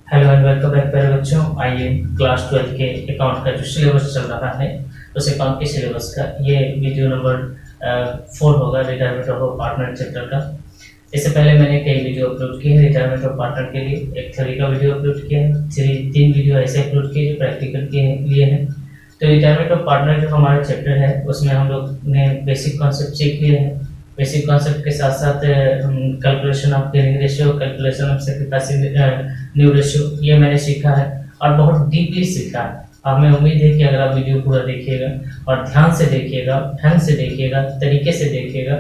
Hello and welcome back प्यारे बच्चों। आइए क्लास 12 के अकाउंट का जो सिलेबस चल रहा है उस अकाउंट के सिलेबस का ये वीडियो नंबर 4 होगा, रिटायरमेंट ऑफ पार्टनर चैप्टर का। इससे पहले मैंने कई वीडियो अपलोड किए हैं रिटायरमेंट ऑफ पार्टनर के लिए। एक थ्योरी का वीडियो अपलोड किया है, 3 वीडियो ऐसे अपलोड किए जो प्रैक्टिकल के लिए हैं। तो रिटायरमेंट ऑफ पार्टनर जो हमारा चैप्टर है उसमें हम लोग ने बेसिक कॉन्सेप्ट सीख लिए हैं। बेसिक कॉन्सेप्ट के साथ साथ calculation of gaining ratio, calculation of sacrifice new ratio, ये मैंने सीखा है और बहुत डीपली सीखा है। हमें उम्मीद है कि अगर आप वीडियो पूरा देखिएगा और ध्यान से देखिएगा, ढंग से देखिएगा, तरीके से देखिएगा,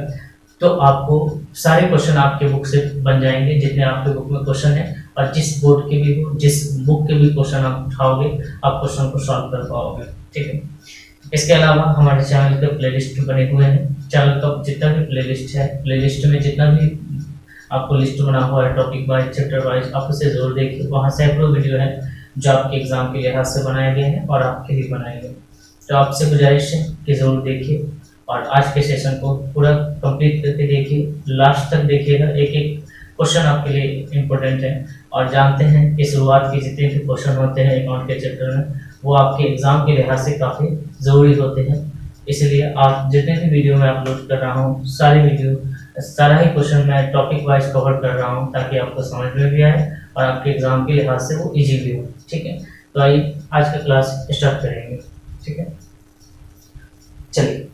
तो आपको सारे क्वेश्चन आपके बुक से बन जाएंगे जितने आपके बुक में क्वेश्चन है। और जिस बोर्ड के भी हो, जिस बुक के भी क्वेश्चन आप उठाओगे, आप क्वेश्चन को सॉल्व कर पाओगे। ठीक है। इसके अलावा हमारे चैनल के प्लेलिस्ट बने हुए हैं। चैनल का जितना भी प्लेलिस्ट है, प्लेलिस्ट में जितना भी आपको लिस्ट बना हुआ है टॉपिक वाइज, चैप्टर वाइज, आप उसे जरूर देखिए। वहाँ सैकड़ों वीडियो है जो आपके एग्जाम के लिहाज से बनाए गए हैं और आपके लिए बनाए गए। तो आपसे गुजारिश है कि जरूर देखिए और आज के सेशन को पूरा कंप्लीट करके देखिए, लास्ट तक देखिएगा। एक एक क्वेश्चन आपके लिए इम्पोर्टेंट है और जानते हैं कि शुरुआत के जितने भी क्वेश्चन होते हैं अकाउंट के चैप्टर में वो आपके एग्जाम के लिहाज से काफ़ी ज़रूरी होते हैं। इसलिए आप जितने भी वीडियो मैं अपलोड कर रहा हूँ, सारा ही क्वेश्चन मैं टॉपिक वाइज कवर कर रहा हूँ ताकि आपको समझ में भी आए और आपके एग्जाम के लिहाज से वो इजी भी हो। ठीक है। तो आइए आज का क्लास स्टार्ट करेंगे। ठीक है, चलिए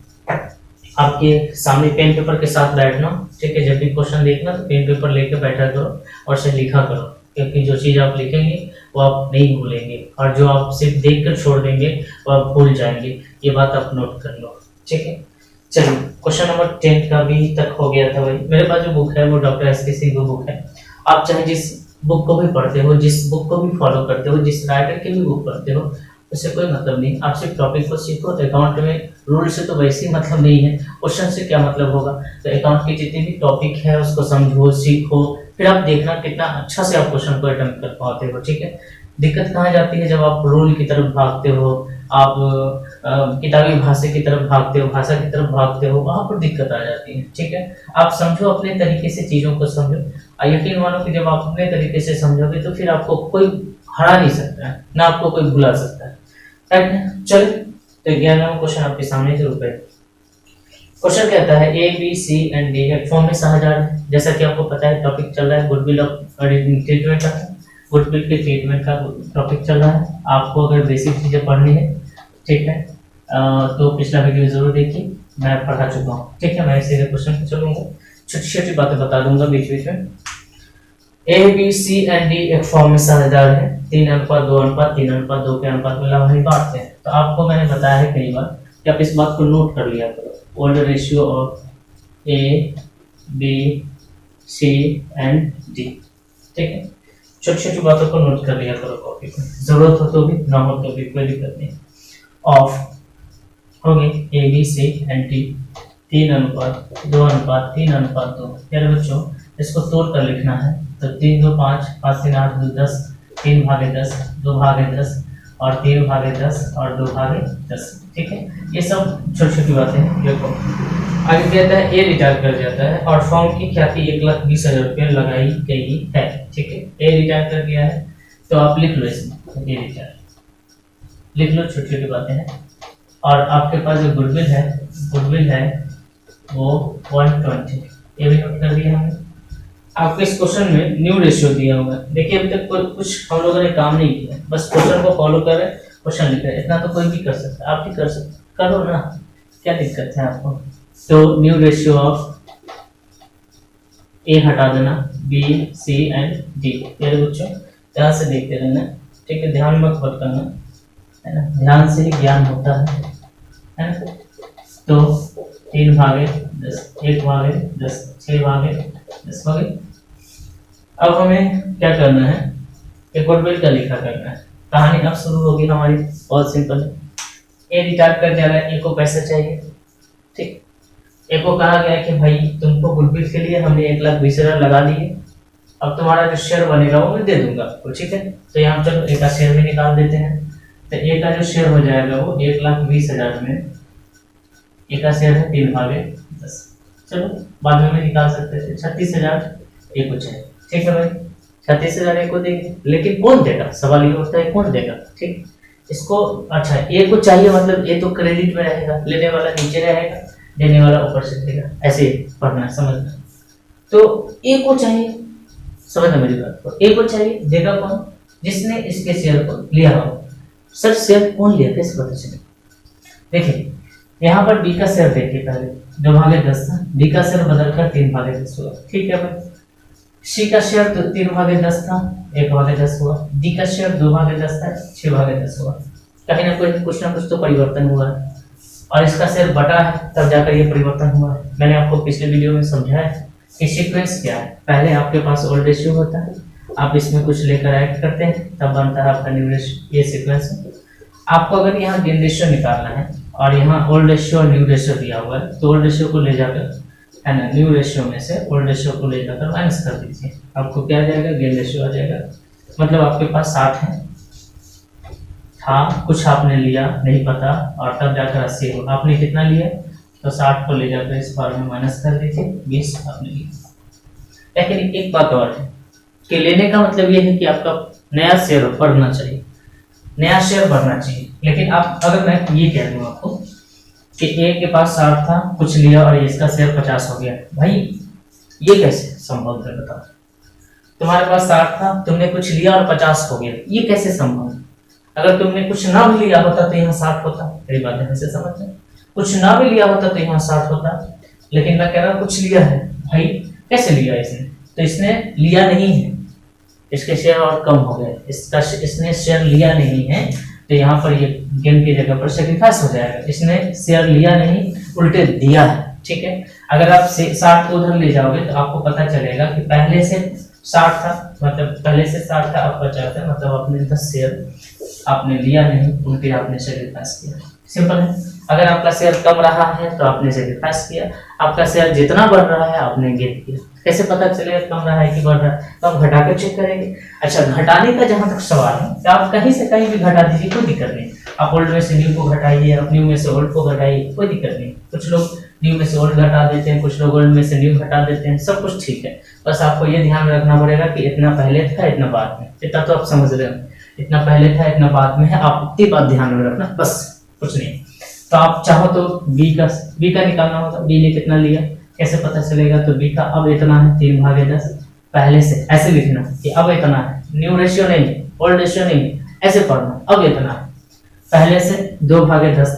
आपके सामने पेन पेपर के साथ बैठना। ठीक है, जब भी क्वेश्चन देखना तो पेन पेपर लेके बैठा करो और उसे लिखा करो, क्योंकि जो चीज़ आप लिखेंगे वो आप नहीं भूलेंगे और जो आप सिर्फ देख कर छोड़ देंगे वो आप भूल जाएंगे। ये बात आप नोट कर लो। ठीक है, चलिए क्वेश्चन नंबर 10 का भी तक हो गया था भाई। मेरे पास जो बुक है वो डॉक्टर एस.के. सिंह की बुक है। आप चाहे जिस बुक को भी पढ़ते हो, जिस बुक को भी फॉलो करते हो, जिस राइटर की भी बुक पढ़ते हो, उससे कोई मतलब नहीं। आप सिर्फ टॉपिक को सीखो। तो अकाउंट में रूल से तो वैसे ही मतलब नहीं है, क्वेश्चन से क्या मतलब होगा। तो अकाउंट के जितने भी टॉपिक है उसको समझो, सीखो, फिर आप देखना कितना अच्छा से आप क्वेश्चन को अटेम्प्ट कर पाते हो। ठीक है, दिक्कत कहाँ जाती है जब आप रूल की तरफ भागते हो, आप किताबी भाषा की तरफ भागते हो, भाषा की तरफ भागते हो, वहां पर दिक्कत आ जाती है। ठीक है, आप समझो, अपने तरीके से चीजों को समझो। यकीन मानो कि जब आप अपने तरीके से समझोगे तो फिर आपको कोई हरा नहीं सकता है, ना आपको कोई भुला सकता है। चल, तो 11वां क्वेश्चन आपके सामने जरूर है। क्वेश्चन कहता है A B C and D एक फॉर्म में कहा जा रहा है। जैसा कि आपको पता है टॉपिक चल रहा है गुडविल ऑफ ट्रीटमेंट का, गुडविल के ट्रीटमेंट का टॉपिक चल रहा है। आपको अगर बेसिक चीजें पढ़नी है, ठीक है, तो पिछला वीडियो जरूर देखिए, मैं पढ़ा चुका हूँ। ठीक है, मैं सीधे क्वेश्चन पे चलूंगा, छोटी छोटी बातें बता दूंगा बीच बीच में। A B C and D एक फॉर्म में साझेदार है। 3:2:3:2 के अनुपात में लाभांश बांटते हैं। तो आपको मैंने बताया है कई बार कि आप इस बात को नोट कर लिया करो। Old ratio of A B C and D. ठीक है, छोटी छोटी बातों को नोट कर लिया करो कॉपी पर, जरूरत हो तो भी, ना हो तो भी कोई दिक्कत नहीं। ऑफ हो गई A B C and D 3:2:3:2। यार बच्चों इसको तोड़ कर लिखना है तो 3 2 5 5 3 8 2 10, 3/10, 2/10 और 3/10 और 2/10। ठीक है, ये सब छोटी छोटी बातें हैं। देखो आगे कहता है ए रिटायर कर जाता है और फॉर्म की ख्याति 1,20,000 रुपये लगाई गई है। ठीक है, ए रिटायर कर गया है तो आप लिख लो, इसमें ए रिटायर लिख लो, छोटी छोटी बातें हैं। और आपके पास जो गुडविल है वो 120, ये भी नोट कर दिया हमने। आपके इस क्वेश्चन में न्यू रेशियो दिया हुआ है। देखिए अभी तक कुछ हम लोगों ने काम नहीं किया, बस क्वेश्चन को फॉलो कर रहे, क्वेश्चन लिख रहे। इतना तो कोई भी कर सकता है, आप भी कर सकते, करो ना, क्या दिक्कत है आपको। तो न्यू रेशियो ऑफ ए हटा देना, बी सी एंड डी। ये बच्चों ध्यान से देखते रहना। ठीक है, ध्यान मत करना, है ना, ध्यान से ही ज्ञान होता है ना। तो 3/10, 1/10, 6/10 हो गई। अब हमें क्या करना है, एक गुडविल का लिखा करना है। कहानी अब शुरू होगी हमारी, बहुत सिंपल है। ए रिटायर कर जा रहा है, ए को पैसा चाहिए। ठीक, ए को कहा गया कि भाई तुमको गुडविल के लिए हमने 1,20,000 लगा दिए, अब तुम्हारा जो शेयर बनेगा वो मैं दे दूंगा आपको। ठीक है, तो यहाँ चलो ए का शेयर भी निकाल देते हैं। तो ए का जो शेयर हो जाएगा वो 1,20,000 में ए का शेयर है 3/10। चलो बाद में निकाल सकते थे, 36,000 ए कुछ है। ठीक है भाई, 36,000 को देंगे, लेकिन कौन देगा, सवाल ये होता है कौन देगा। ठीक, इसको अच्छा ए को चाहिए, मतलब ए तो क्रेडिट में रहेगा, लेने वाला नीचे रहेगा, देने वाला ऊपर से देगा, ऐसे पढ़ना समझना। तो ए को चाहिए, समझना मेरी बात को, ए को चाहिए, देगा कौन, जिसने इसके शेयर को लिया हो। सर शेयर कौन लिया, कैसे पता चले। देखिए यहाँ पर बी का शेयर देखिए, पहले 2/10 था, बी का शेयर बदलकर 3/10 हुआ। ठीक है भाई, सी का शेयर तो 3/10 था, 1/10 हुआ, डी का शेयर 2/10 था, 6/10 हुआ। कहीं ना कोई कुछ ना कुछ तो परिवर्तन हुआ है, और इसका शेयर बटा है तब जाकर ये परिवर्तन हुआ है। मैंने आपको पिछले वीडियो में समझाया कि सीक्वेंस क्या है। पहले आपके पास ओल्ड रेशियो होता है, आप इसमें कुछ लेकर ऐड करते हैं, तब बनता है आपका न्यू रेशियो, ये सीक्वेंस है। आपको अगर यहाँ गेन रेशियो निकालना है और यहाँ ओल्ड रेशियो और न्यू रेशियो दिया हुआ है, तो ओल्ड रेशियो को ले जाकर, है ना, न्यू रेशियो में से ओल्ड रेशियो को ले जाकर माइनस कर दीजिए, आपको क्या आ जाएगा, गेन रेशियो आ जाएगा। मतलब आपके पास 60 है, था कुछ आपने लिया नहीं पता, और तब जाकर 80 हो, आपने कितना लिया, तो 60 को ले जाकर इस बार में माइनस कर दीजिए, 20 आपने लिया। लेकिन एक बात और है कि लेने का मतलब ये है कि आपका नया शेयर बढ़ना चाहिए, नया शेयर बढ़ना चाहिए। लेकिन आप अगर मैं ये कह दूँ आपको कि ए के पास 60 था, कुछ लिया और इसका शेयर 50 हो गया, भाई ये कैसे संभव है बताओ। तुम्हारे पास 60 था, तुमने कुछ लिया और 50 हो गया, ये कैसे संभव है। अगर तुमने कुछ ना भी लिया होता तो यहाँ 60 होता, मेरी बात ध्यान से समझना, कुछ ना भी लिया होता तो यहाँ 60 होता। लेकिन मैं कह रहा हूँ कुछ लिया है, भाई कैसे लिया इसने, तो इसने लिया नहीं है, इसके शेयर और कम हो गए, इसने शेयर लिया नहीं है, तो यहाँ पर ये गेन की जगह पर सेक्रीफाइस हो जाएगा। इसने शेयर लिया नहीं, उल्टे दिया है। ठीक है, अगर आप 60 को उधर ले जाओगे तो आपको पता चलेगा कि पहले से 60 था, मतलब पहले से 60 था, अब 50 है, मतलब आपने 10 शेयर आपने लिया नहीं, उल्टे आपने सेक्रीफाइस किया। सिंपल है। अगर आपका शेयर कम रहा है तो आपने सेक्रीफाइस किया, आपका शेयर जितना बढ़ रहा है आपने गेन किया। कैसे पता चलेगा कम रहा है कि बढ़ रहा है, तो आप घटा कर चेक करेंगे। अच्छा, घटाने का जहां तक सवाल है तो आप कहीं से कहीं भी घटा दीजिए, कोई दिक्कत नहीं। आप ओल्ड में से न्यू को घटाइए, आप न्यू में से ओल्ड को घटाइए, कोई दिक्कत नहीं। कुछ लोग न्यू में से ओल्ड घटा देते हैं, कुछ लोग ओल्ड में से न्यू घटा देते हैं, सब कुछ ठीक है। बस आपको ये ध्यान रखना पड़ेगा कि इतना पहले था इतना बाद में, इतना तो आप समझ रहे हो, इतना पहले था इतना बाद में है, आप इतनी बात ध्यान में रखना, बस कुछ नहीं। तो आप चाहो तो बी का निकालना होगा, बी ने कितना लिया कैसे पता चलेगा, तो बी का अब इतना है 3/10, पहले से ऐसे लिखना कि अब इतना है, न्यू रेशियो नहीं, ओल्ड रेशियो नहीं, ऐसे पढ़ना, अब इतना है, पहले से 2/10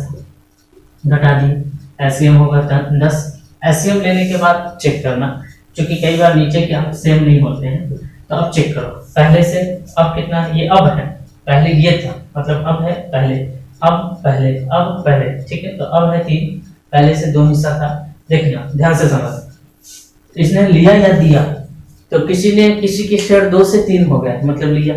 घटा दी, एलसीएम होगा 10। एलसीएम लेने के बाद चेक करना, क्योंकि कई बार नीचे के अंक सेम नहीं होते हैं, तो अब चेक करो पहले से अब कितना है, ये अब है, पहले ये था, मतलब अब है पहले, अब पहले, अब पहले, ठीक है। तो अब है 3, पहले से 2 हिस्सा था, देखना ध्यान से समझ। तो इसने लिया या दिया, तो किसी के शेयर 2 से 3 हो गया, मतलब लिया,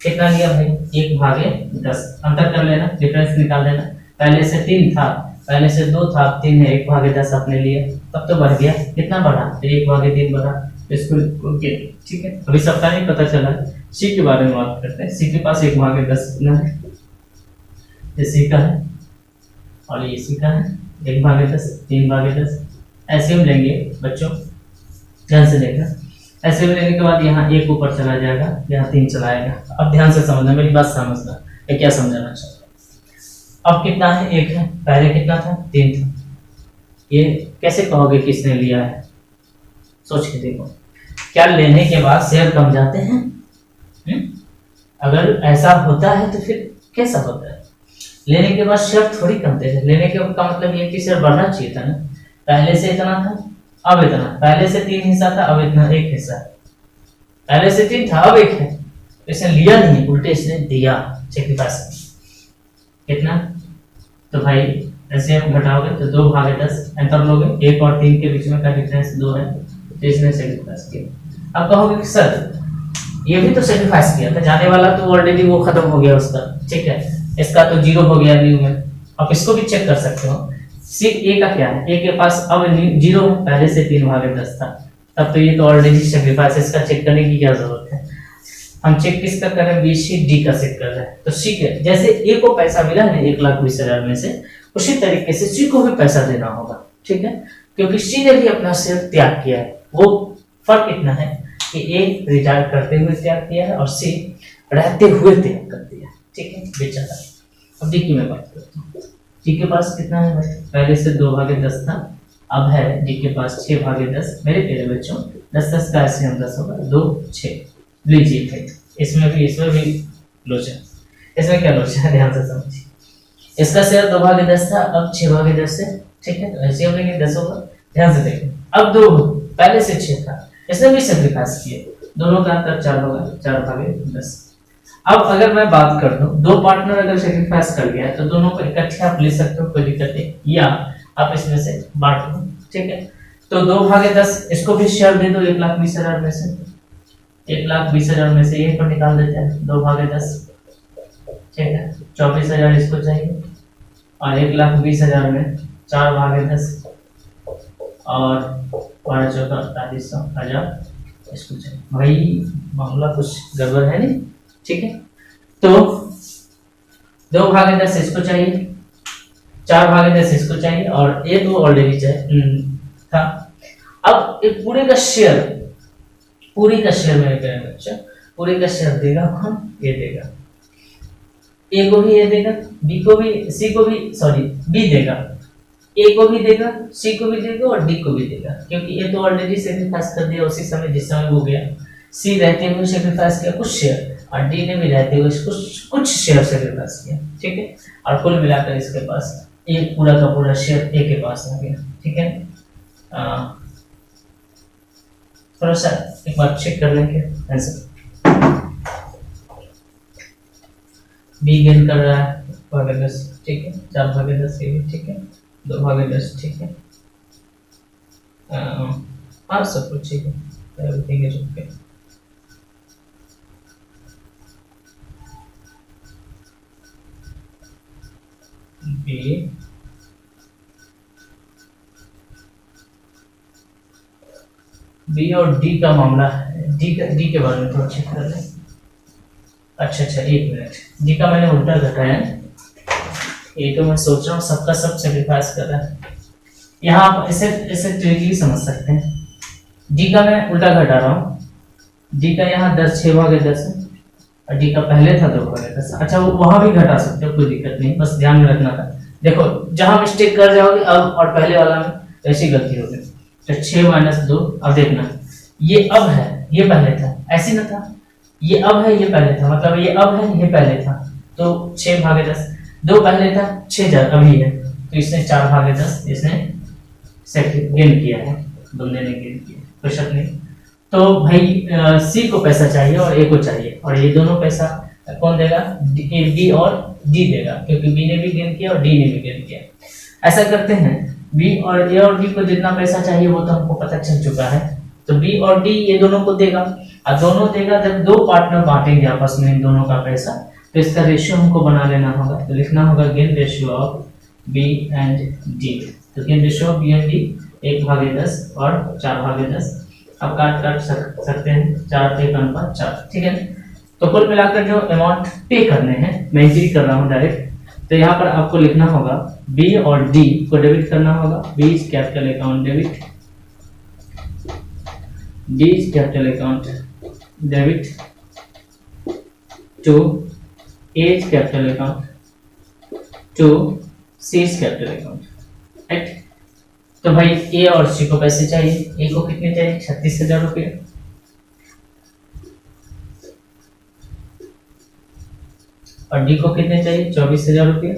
कितना लिया भाई 1/10, अंतर कर लेना, डिफरेंस निकाल लेना। पहले से 3 था, पहले से 2 था, 3 है, 1/10 आपने लिया, तब तो बढ़ गया, कितना बढ़ा, तो 1/3 बढ़ा, इसको ठीक है। अभी सबका नहीं पता चला, सी के बारे में बात करते हैं। सी के पास 1/10 कितना है, ये सी का है और ये सी का है, 1/10, 3/10। ऐसे हम लेंगे बच्चों, ध्यान से देखना, ऐसे में लेने के बाद यहाँ 1 ऊपर चला जाएगा, यहाँ 3 चला आएगा। अब ध्यान से समझना, मेरी बात समझना, ये क्या समझाना चाहता हूँ। अब कितना है, 1 है, पहले कितना था, 3 था। ये कैसे कहोगे किसने लिया है, सोच के देखो, क्या लेने के बाद शेयर कम जाते हैं? अगर ऐसा होता है तो फिर कैसा होता है, लेने के बाद शेयर थोड़ी कम देते, लेने के का मतलब ये कि शेयर बढ़ना चाहिए था ना, पहले से इतना था अब इतना, पहले से 3 हिस्सा था अब इतना 1 हिस्सा, पहले से 3 था अब 1 है, इसने लिया नहीं, उल्टे इसने दिया, सेक्रीफाइस कितना, तो भाई ऐसे हम घटाओगे तो 2/10, अंतर लोगे, 1 और 3 के बीच में का डिफरेंस 2 है, तो इसने सेक्रीफाइस किया। अब कहोगे कि सर ये भी तो सेक्रीफाइस किया था, जाने वाला तो ऑलरेडी वो खत्म हो गया उसका, ठीक है, इसका तो 0 हो गया न्यू में। आप इसको भी चेक कर सकते हो, सी ए का क्या है, ए के पास अब 0 है, पहले से 3/10 था, तब तो ये तो ऑलरेडी सेक्रीफाइस, इसका चेक करने की क्या जरूरत है। हम चेक किसका कर रहे हैं, बी सी डी का चेक कर रहे हैं। तो सी के जैसे ए को पैसा मिला है 1,20,000 में से, उसी तरीके से सी को भी पैसा देना होगा, ठीक है, क्योंकि सी ने भी अपना शेयर त्याग किया है। वो फर्क इतना है कि ए रिटायर करते हुए त्याग किया है और सी रहते हुए त्याग कर दिया, ठीक है बेचारा। अब डी की मैं बात करता हूँ। डी के पास कितना है भाई, पहले से 2/10 था, अब है डी के पास 6/10। मेरे प्यारे बच्चों 10 का ऐसे 10 होगा, 2 6 लीजिए भाई, इसमें भी लोचा, इसमें क्या लोचा है ध्यान से समझिए। इसका शेयर 2/10 था, अब 6/10 है, ठीक है, तो ऐसे हम लेंगे 10 होगा, ध्यान से देखिए। अब 2 पहले से 6 था, इसने भी सेक्रीफाइस किए, दोनों का अंतर 4 होगा, 4/10। अब अगर मैं बात कर दूं, 2 पार्टनर अगर सेक्रीफाइस कर गया है तो दोनों को इकट्ठे आप ले सकते हो, कोई दिक्कत नहीं, या आप इसमें से बांट दो, ठीक है। तो 2/10 इसको भी शेयर दे दो 1,20,000 में से, 1,20,000 में से ये पर निकाल देते हैं 2/10, ठीक है। 24,000 इसको चाहिए और 1,20,000 में 4/10 और 12,48,000 इसको चाहिए। भाई मामला कुछ गड़बड़ है नहीं, ठीक है। तो 2/10 इसको चाहिए, 4/10 इसको चाहिए और ये तो ऑलरेडी था। अब एक पूरे का शेयर मेरे प्यारे बच्चों, पूरे का शेयर देगा कौन, ये देगा, ए को भी ये देगा, बी को भी, सी को भी, सॉरी बी देगा, ए को भी देगा, सी को भी देगा और डी को भी देगा, क्योंकि ये तो ऑलरेडी सेक्रीफाइस कर दिया उसी समय जिस समय वो गया। सी रहते हुए सेक्रीफाइस किया कुछ शेयर और डी ने भी रहते हुए कुछ शेयर सेक्रीफाइस किया, ठीक है। और कुल मिलाकर इसके पास ये पूरा का पूरा शेयर ए के पास आ गया, ठीक है। थोड़ा सा एक बार चेक कर लेंगे आंसर। बी गेन कर रहा है 2/10, ठीक है, 4/10 ये भी ठीक है, 2/10 ठीक है, हाँ सब कुछ ठीक है, एवरीथिंग इज ओके। बी और डी का मामला है, डी के बारे में थोड़ा चेक कर लें। अच्छा 1 मिनट, डी का मैंने उल्टा घटाया, ये तो मैं सोच रहा हूँ सबका सब सेक्रीफाइस कर रहा है। यहाँ आप इसे ट्रिकली समझ सकते हैं, डी का मैं उल्टा घटा रहा हूँ, डी का यहाँ 6/10 है और डी का पहले था 2/10। अच्छा वो वहां भी घटा सकते हो, कोई दिक्कत नहीं, बस ध्यान में रखना था। देखो जहां मिस्टेक कर जाओगे अब और पहले वाला में ऐसी गलती होगी, तो 6 - 2। अब देखना ये अब है, ये पहले था, ऐसी ना था, ये अब है, ये पहले था, मतलब ये अब है, ये पहले था, तो 6/10, 2 पहले था, 6 अभी है, तो इसने 4/10 इसने गेन किया है, बंदे ने गेन किया, कोई शक नहीं। तो भाई सी को पैसा चाहिए और ए को चाहिए, और ये दोनों पैसा कौन देगा, बी और डी देगा, क्योंकि बी ने भी गेन किया और डी ने भी गेन किया। ऐसा करते हैं, बी और ए और डी को जितना पैसा चाहिए वो तो हमको पता चल चुका है, तो बी और डी ये दोनों को देगा, और दोनों देगा जब 2 पार्टनर बांटेंगे आपस में इन दोनों का पैसा, तो इसका रेशियो हमको बना लेना होगा, तो लिखना होगा gain ratio of B and D. तो gain ratio of B and D 1/10 और 4/10, अब काट सकते हैं, 4:1:4, ठीक है। तो कुल मिलाकर जो अमाउंट पे करने हैं, मैं एंट्री कर रहा हूँ डायरेक्ट, तो यहाँ पर आपको लिखना होगा बी और डी को डेबिट करना होगा, B is capital account debit, D is capital account debit to A is capital account to C is capital account, right. तो भाई ए और सी को पैसे चाहिए, ए को कितने चाहिए, 36,000 रुपये, और डी को कितने चाहिए, 24,000 रुपये।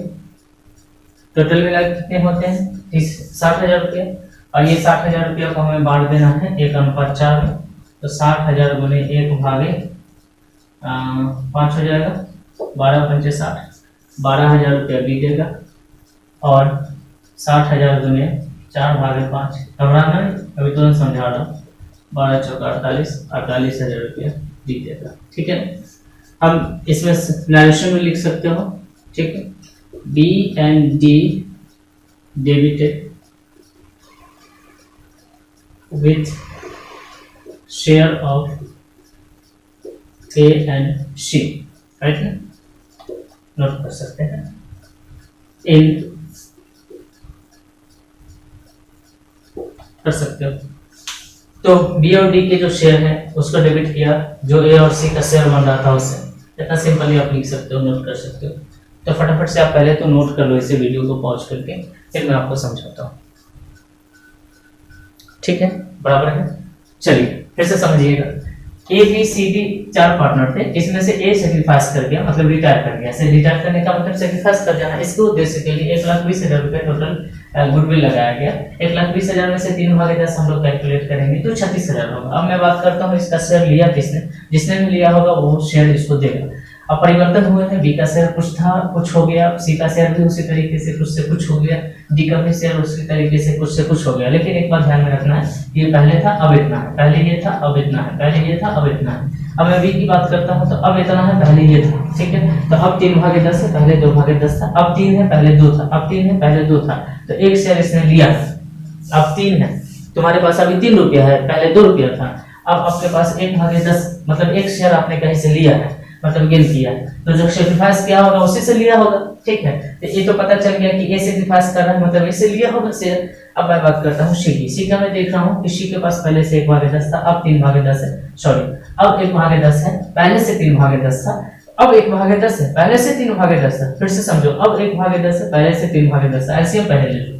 टोटल मिला कितने होते हैं, 60,000 रुपये, और ये 60,000 रुपये को हमें बांट देना है 1:4 में, तो 60,000 गुने 1/5 हो जाएगा, 12×5 = 60, 12,000 रुपया बी देगा, और 60,000 गुने 4/5, घबराना नहीं, अभी तुरंत समझा रहा हूँ, 12×4 = 48, 48,000 रुपया डी देगा, ठीक है। हम इसमें नरेशन में लिख सकते हो, ठीक है, B and D debited with share of A and C, right ना, नोट कर सकते हैं इन, कर सकते हो। तो बी और डी के जो शेयर है उसको डेबिट किया, जो ए और सी का शेयर बन रहा था उससे। इतना सिंपली आप लिख सकते हो, नोट कर सकते हो। तो फटाफट से आप पहले तो नोट कर लो इसे, वीडियो को पॉज करके, फिर मैं आपको समझाता हूँ। ठीक है, बराबर है। चलिए फिर से समझिएगा। A B C D 4 partner थे, इसमें से ए सेक्रीफाइस कर गया, मतलब रिटायर कर गया। से रिटायर करने का मतलब सेक्रीफाइस कर जाना। इसके उद्देश्य के लिए 1,20,000 रुपये टोटल गुडविल लगाया गया। 1,20,000 में से 3/10 हम लोग कैलकुलेट करेंगे तो 36,000 होगा। अब मैं बात करता हूँ इसका शेयर लिया किसने, जिसने भी लिया होगा वो शेयर इसको देगा। अब परिवर्तन हुए हैं, बी का शेयर कुछ था, कुछ हो गया, सी का शेयर भी उसी तरीके से कुछ से कुछ हो गया, डी का भी शेयर उसी तरीके से कुछ हो गया। लेकिन एक बात ध्यान में रखना है, ये पहले था अब इतना है, पहले ये था अब इतना है, पहले ये था अब इतना है। अब मैं बी की बात करता हूँ तो अब इतना है, पहले ये था। ठीक है, तो अब 3/10 है, पहले 2/10 था। अब 3 है, पहले 2 था। अब 3 है, पहले 2 था। तो एक शेयर इसने लिया, अब 3 है। तुम्हारे पास अभी 3 रुपया है, पहले 2 रुपया था। अब आपके पास 1/10 मतलब एक शेयर आपने कहीं से लिया है, मतलब गेन किया है, तो जो सेक्रीफाइस किया होगा उसी से लिया होगा। ठीक है, तो ये तो पता चल गया कि ए सेक्रीफाइस कर रहा है, मतलब इससे लिया होगा शेयर। अब मैं बात करता हूँ सी की। सी का मैं देख रहा हूँ कि सी के पास पहले से 1/10 था, अब 3/10 है। सॉरी, अब 1/10 है, पहले से 3/10 था। अब 1/10 है, पहले से 3/10 है। फिर से समझो, अब 1/10 है, पहले से 3/10 है। एलसीएम पहले ले लो,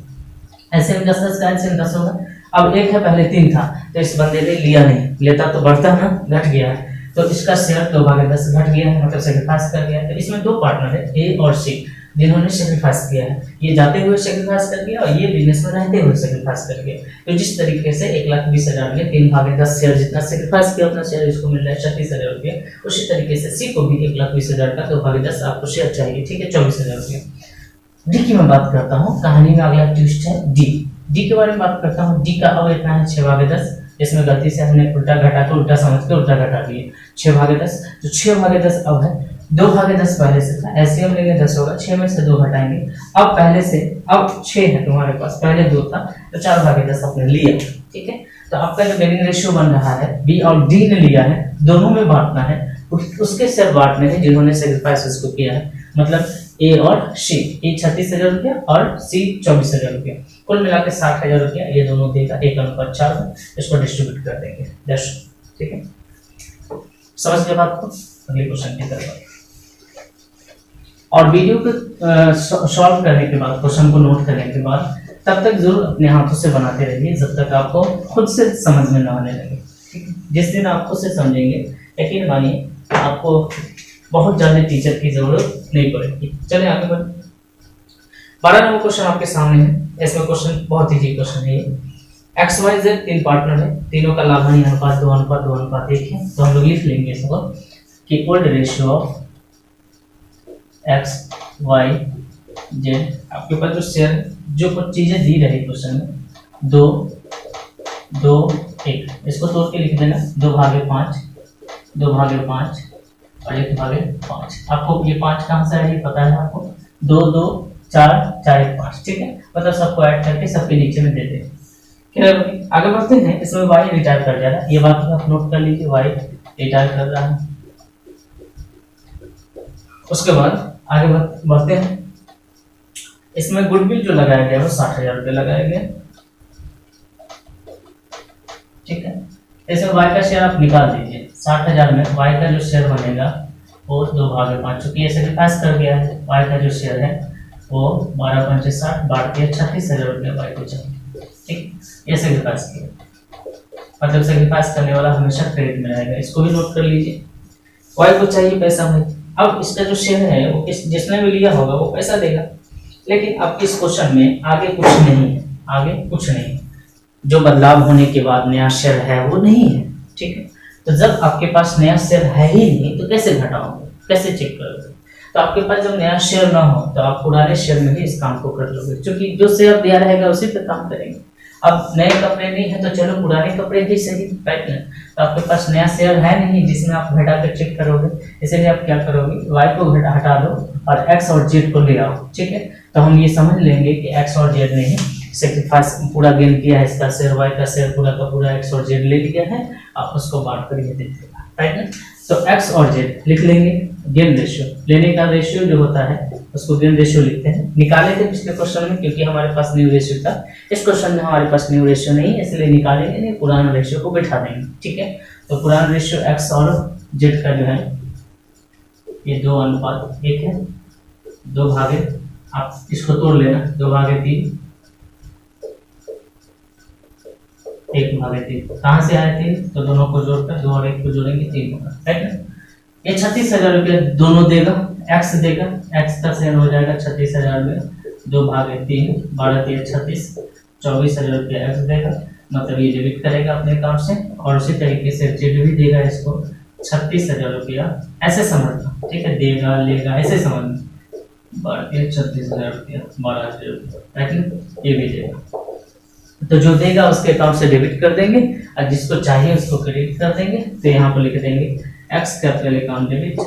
ऐसे में 10 का एलसीएम 10 होगा। अब 1 है, पहले 3 था, तो इस बंदे ने लिया नहीं, लेता तो बढ़ता ना, घट गया है। तो इसका शेयर 2/10 घट गया है, मतलब सेक्रीफाइस कर गया है। तो इसमें 2 पार्टनर है, ए और सी, जिन्होंने सेक्रीफाइस किया है। ये जाते हुए सेक्रीफाइस कर गया और ये बिजनेस में रहते हुए सेक्रीफाइस कर गया। तो जिस तरीके से 1,20,000 में 3/10 शेयर जितना सेक्रीफाइस किया उतना शेयर इसको मिल रहा है 36,000 रुपये, उसी तरीके से सी को भी 1,20,000 का 2/10 आपको शेयर चाहिए। ठीक है, 24,000 रुपये। डी की मैं बात करता हूँ, कहानी में अगला ट्विस्ट है डी। डी के बारे में बात करता हूँ। डी का अब इतना है 6/10, इसमें गलती से हमने उल्टा घटा के उल्टा समझ के उल्टा घटा दिए। 6/10, तो 6/10 अब है, 2/10 पहले से था, ऐसे हम लेंगे 10 होगा, 6 में से 2 घटाएंगे। अब पहले से अब 6 है तुम्हारे पास, पहले 2 था, तो 4/10 आपने लिया। ठीक है, तो आपका जो गेनिंग रेशियो बन रहा है, बी और डी ने लिया है, दोनों में बांटना है। उसके शेयर बांटने हैं जिन्होंने सेक्रीफाइस इसको किया है, मतलब ए और सी। ए 36,000 रुपया और सी 24,000 रुपया, कुल मिलाकर 60,000 रुपया ये दोनों देगा। 1:4 में इसको डिस्ट्रीब्यूट कर देंगे। ठीक है, समझ गए बात को? अगले क्वेश्चन की तरफ। और वीडियो को सॉल्व करने के बाद, क्वेश्चन को नोट करने के बाद, तब तक जरूर अपने हाथों से बनाते रहिए जब तक आपको खुद से समझ में ना आने लगे। ठीक है, जिस दिन आप खुद से समझेंगे, यकीन मानिए आपको बहुत ज्यादा टीचर की जरूरत नहीं पड़ेगी। चलिए आगे बढ़े। 12 नंबर क्वेश्चन आपके सामने है। इसमें क्वेश्चन बहुत इजी क्वेश्चन है। एक्स वाई जेड 3 पार्टनर है, तीनों का लाभांश अनुपात 2:2:1 है। तो हम लोग लिख लेंगे इसको कि old ratio of X Y Z. आपके पास जो शेयर जो कुछ चीजें दी रही क्वेश्चन में, 2, 2, 1, इसको तोड़ के लिख देना। 2/5, 2/5 और 1/5। आपको ये 5 कहाँ से है पता है आपको? 2, 2, 4, 4, 1, 5। ठीक है, मतलब सबको ऐड करके सबके नीचे में दे दें। आगे बढ़ते हैं। इसमें वाई रिटायर कर जा रहा है, ये बात आप नोट कर लीजिए, वाई रिटायर कर रहा है। उसके बाद आगे बढ़ते हैं। इसमें गुडविल जो लगाया गया वो 60,000 रुपये लगाया गया। ठीक है, इसमें वाई का शेयर आप निकाल दीजिए। 60,000 में वाई का जो शेयर बनेगा वो 2/5, चूंकि ये सेक्रीफाइस कर गया है। वाई का जो शेयर है वो 12×5 = 60, बांट के 36,000 रुपये वाई को चाहिए। ठीक, ये सेक्रीफाइस किया, मतलब सेक्रीफाइस करने वाला हमेशा क्रेडिट में रहेगा। इसको भी नोट कर लीजिए। वाई को चाहिए पैसा भाई। अब इसका जो शेयर है वो जिसने भी लिया होगा वो पैसा देगा। लेकिन अब इस क्वेश्चन में आगे कुछ नहीं है, आगे कुछ नहीं, जो बदलाव होने के बाद नया शेयर है वो नहीं है। ठीक है, तो जब आपके पास नया शेयर है ही नहीं तो कैसे घटाओगे, कैसे चेक करोगे? तो आपके पास जब नया शेयर ना हो तो आप पुराने शेयर में भी इस काम को कर लोगे, क्योंकि जो शेयर दिया रहेगा उसी पे काम करेंगे। अब नए कपड़े नहीं है तो चलो पुराने कपड़े भी सही, राइट ना? तो आपके पास नया शेयर है नहीं जिसमें आप घटा कर चेक करोगे, इसलिए आप क्या करोगे, वाई को हटा दो और एक्स और जेड को ले आओ। ठीक है, तो हम ये समझ लेंगे कि एक्स और जेड ने ही सेक्रीफाइस पूरा गेन किया है, इसका शेयर वाई का शेयर पूरा का पूरा एक्स और जेड ले लिया है। आप उसको बांट कर ये दे देगा, राइट ना? तो एक्स और जेड लिख लेंगे। गेन रेशियो, लेने का रेशियो जो होता है उसको गेन रेशियो लिखते हैं। निकाले थे पिछले क्वेश्चन में, क्योंकि हमारे पास न्यू रेशियो था। इस क्वेश्चन में हमारे पास न्यू रेशियो नहीं है, इसलिए निकालेंगे नहीं, पुराना रेशियो को बैठा देंगे। ठीक है, तो पुराना रेशियो एक्स और जेड का जो है ये 2:1 है। 2 भागे, आप इसको तोड़ लेना, 2/3, 1/3। कहाँ से आए 3? तो दोनों को जोड़कर 2 और 1 को जोड़ेंगे 3 होगा, राइट ना। ये 36,000 रुपया दोनों देगा, एक्स देगा, एक्स का सेम हो जाएगा 36,000 में 2/3, 12×3 36, 24,000 रुपया एक्स देगा, मतलब ये डेबिट करेगा अपने अकाउंट से। और उसी तरीके से जेड भी देगा इसको 36,000 रुपया, ऐसे समझना, ठीक है, देगा लेगा ऐसे समझना, 12×3 36,000 रुपया, 12,000 रुपया, राइट, ये भी देगा। तो जो देगा उसके अकाउंट से डेबिट कर देंगे और जिसको चाहिए उसको क्रेडिट कर देंगे। तो यहाँ पर लिख देंगे एक्स कैपिटल अकाउंट डेबिट,